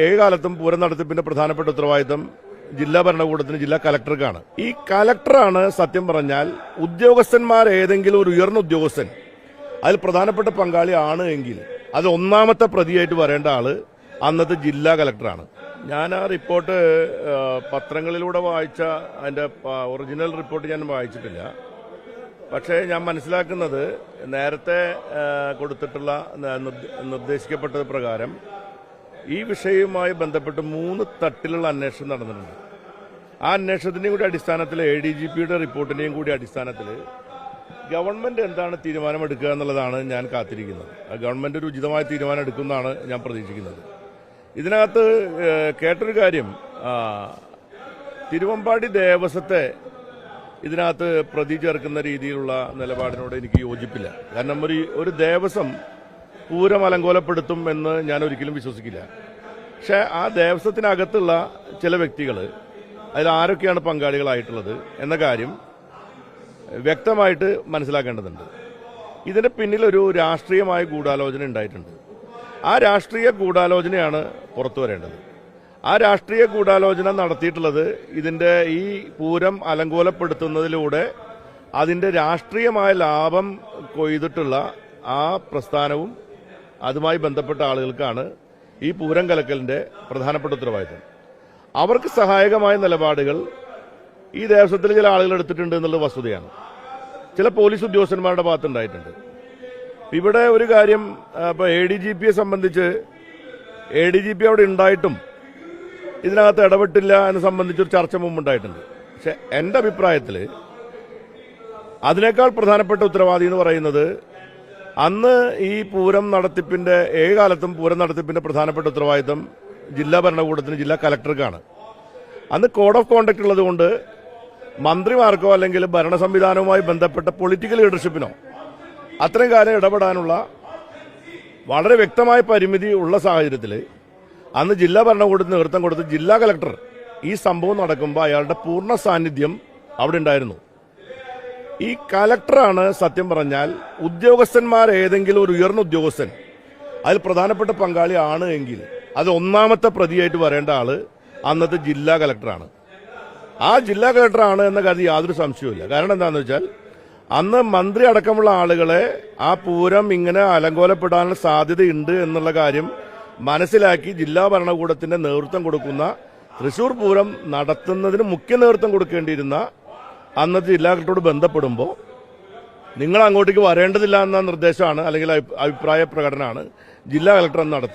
ഏകാലത്തും പൂരം നടത്തിപ്പിന്റെ പ്രധാനപ്പെട്ട ഉത്തരവാദിത്തം ജില്ലാ ഭരണകൂടത്തിന് ജില്ലാ കലക്ടർക്കാണ്. ഈ കലക്ടറാണ് സത്യം പറഞ്ഞാൽ ഉദ്യോഗസ്ഥന്മാർ ഏതെങ്കിലും ഒരു ഉയർന്ന ഉദ്യോഗസ്ഥൻ അതിൽ പ്രധാനപ്പെട്ട പങ്കാളി ആണ് എങ്കിൽ അത് ഒന്നാമത്തെ പ്രതിയായിട്ട് വരേണ്ട ആള് അന്നത്തെ ജില്ലാ കലക്ടറാണ്. ഞാൻ ആ റിപ്പോർട്ട് പത്രങ്ങളിലൂടെ വായിച്ച അതിന്റെ ഒറിജിനൽ റിപ്പോർട്ട് ഞാൻ വായിച്ചിട്ടില്ല. പക്ഷേ ഞാൻ മനസ്സിലാക്കുന്നത് നേരത്തെ കൊടുത്തിട്ടുള്ള നിർദ്ദേശിക്കപ്പെട്ടത് പ്രകാരം ഈ വിഷയവുമായി ബന്ധപ്പെട്ട് 3 തട്ടിലുള്ള അന്വേഷണം നടന്നിട്ടുണ്ട്. ആ അന്വേഷണത്തിന്റെയും കൂടി അടിസ്ഥാനത്തിൽ ADGPയുടെ റിപ്പോർട്ടിന്റെയും കൂടി അടിസ്ഥാനത്തിൽ ഗവൺമെന്റ് എന്താണ് തീരുമാനമെടുക്കുക എന്നുള്ളതാണ് ഞാൻ കാത്തിരിക്കുന്നത്. ഗവൺമെന്റ് ഒരു ഉചിതമായ തീരുമാനം എടുക്കുമെന്നാണ് ഞാൻ പ്രതീക്ഷിക്കുന്നത്. ഇതിനകത്ത് കേട്ടൊരു കാര്യം, തിരുവമ്പാടി ദേവസ്വത്തെ ഇതിനകത്ത് പ്രതി ചേർക്കുന്ന രീതിയിലുള്ള നിലപാടിനോട് എനിക്ക് യോജിപ്പില്ല. കാരണം ഒരു ദേവസ്വം പൂരം അലങ്കോലപ്പെടുത്തും എന്ന് ഞാൻ ഒരിക്കലും വിശ്വസിക്കില്ല. പക്ഷെ ആ ദേവസ്വത്തിനകത്തുള്ള ചില വ്യക്തികൾ അതിൽ ആരൊക്കെയാണ് പങ്കാളികളായിട്ടുള്ളത് എന്ന കാര്യം വ്യക്തമായിട്ട് മനസ്സിലാക്കേണ്ടതുണ്ട്. ഇതിന്റെ പിന്നിൽ ഒരു രാഷ്ട്രീയമായ ഗൂഢാലോചന ഉണ്ടായിട്ടുണ്ട്. ആ രാഷ്ട്രീയ ഗൂഢാലോചനയാണ് പുറത്തു വരേണ്ടത്. ആ രാഷ്ട്രീയ ഗൂഢാലോചന നടത്തിയിട്ടുള്ളത് ഇതിന്റെ ഈ പൂരം അലങ്കോലപ്പെടുത്തുന്നതിലൂടെ അതിന്റെ രാഷ്ട്രീയമായ ലാഭം കൊയ്തിട്ടുള്ള ആ പ്രസ്ഥാനവും അതുമായി ബന്ധപ്പെട്ട ആളുകൾക്കാണ് ഈ പൂരം കലക്കലിന്റെ പ്രധാനപ്പെട്ട ഉത്തരവാദിത്തം. അവർക്ക് സഹായകമായ നിലപാടുകൾ ഈ ദേവസ്വത്തിൽ ചില ആളുകൾ എടുത്തിട്ടുണ്ട് എന്നുള്ള വസ്തുതയാണ്. ചില പോലീസ് ഉദ്യോഗസ്ഥന്മാരുടെ ഭാഗത്തുണ്ടായിട്ടുണ്ട്. ഇവിടെ ഒരു കാര്യം, ഇപ്പൊ ADGPയെ സംബന്ധിച്ച് ADGP അവിടെ ഉണ്ടായിട്ടും ഇതിനകത്ത് ഇടപെട്ടില്ല എന്ന് സംബന്ധിച്ചൊരു ചർച്ച മുമ്പുണ്ടായിട്ടുണ്ട്. പക്ഷെ എന്റെ അഭിപ്രായത്തിൽ അതിനേക്കാൾ പ്രധാനപ്പെട്ട ഉത്തരവാദി എന്ന് പറയുന്നത് അന്ന് ഈ പൂരം നടത്തിപ്പിന്റെ ഏകാലത്തും പൂരം നടത്തിപ്പിന്റെ പ്രധാനപ്പെട്ട ഉത്തരവാദിത്തം ജില്ലാ ഭരണകൂടത്തിന് ജില്ലാ കലക്ടർക്കാണ്. അന്ന് കോഡ് ഓഫ് കോണ്ടക്ട് ഉള്ളതുകൊണ്ട് മന്ത്രിമാർക്കോ അല്ലെങ്കിൽ ഭരണ സംവിധാനവുമായി ബന്ധപ്പെട്ട പൊളിറ്റിക്കൽ ലീഡർഷിപ്പിനോ അത്രയും കാലം ഇടപെടാനുള്ള വളരെ വ്യക്തമായ പരിമിതി ഉള്ള സാഹചര്യത്തിൽ അന്ന് ജില്ലാ ഭരണകൂടത്തിന് നേതൃത്വം കൊടുത്ത് ജില്ലാ കലക്ടർ ഈ സംഭവം നടക്കുമ്പോൾ അയാളുടെ പൂർണ്ണ സാന്നിധ്യം അവിടെ ഉണ്ടായിരുന്നു. ഈ കലക്ടറാണ് സത്യം പറഞ്ഞാൽ ഉദ്യോഗസ്ഥന്മാർ ഏതെങ്കിലും ഒരു ഉയർന്ന ഉദ്യോഗസ്ഥൻ അതിൽ പ്രധാനപ്പെട്ട പങ്കാളി ആണ് എങ്കിൽ അത് ഒന്നാമത്തെ പ്രതിയായിട്ട് വരേണ്ട ആള് അന്നത്തെ ജില്ലാ കലക്ടറാണ്. ആ ജില്ലാ കലക്ടറാണ് എന്ന കാര്യം യാതൊരു സംശയവുമില്ല. കാരണം എന്താണെന്ന് വെച്ചാൽ അന്ന് മന്ത്രി അടക്കമുള്ള ആളുകളെ ആ പൂരം ഇങ്ങനെ അലങ്കോലപ്പെടാനുള്ള സാധ്യതയുണ്ട് എന്നുള്ള കാര്യം മനസ്സിലാക്കി ജില്ലാ ഭരണകൂടത്തിന്റെ നേതൃത്വം കൊടുക്കുന്ന തൃശൂർ പൂരം നടത്തുന്നതിന് മുഖ്യ നേതൃത്വം കൊടുക്കേണ്ടിയിരുന്ന അന്നത്തെ ജില്ലാ കളക്ടറോട് ബന്ധപ്പെടുമ്പോൾ നിങ്ങൾ അങ്ങോട്ടേക്ക് വരേണ്ടതില്ല എന്ന നിർദ്ദേശമാണ് അല്ലെങ്കിൽ അഭിപ്രായ പ്രകടനമാണ് ജില്ലാ കളക്ടർ നടത്തുന്നത്.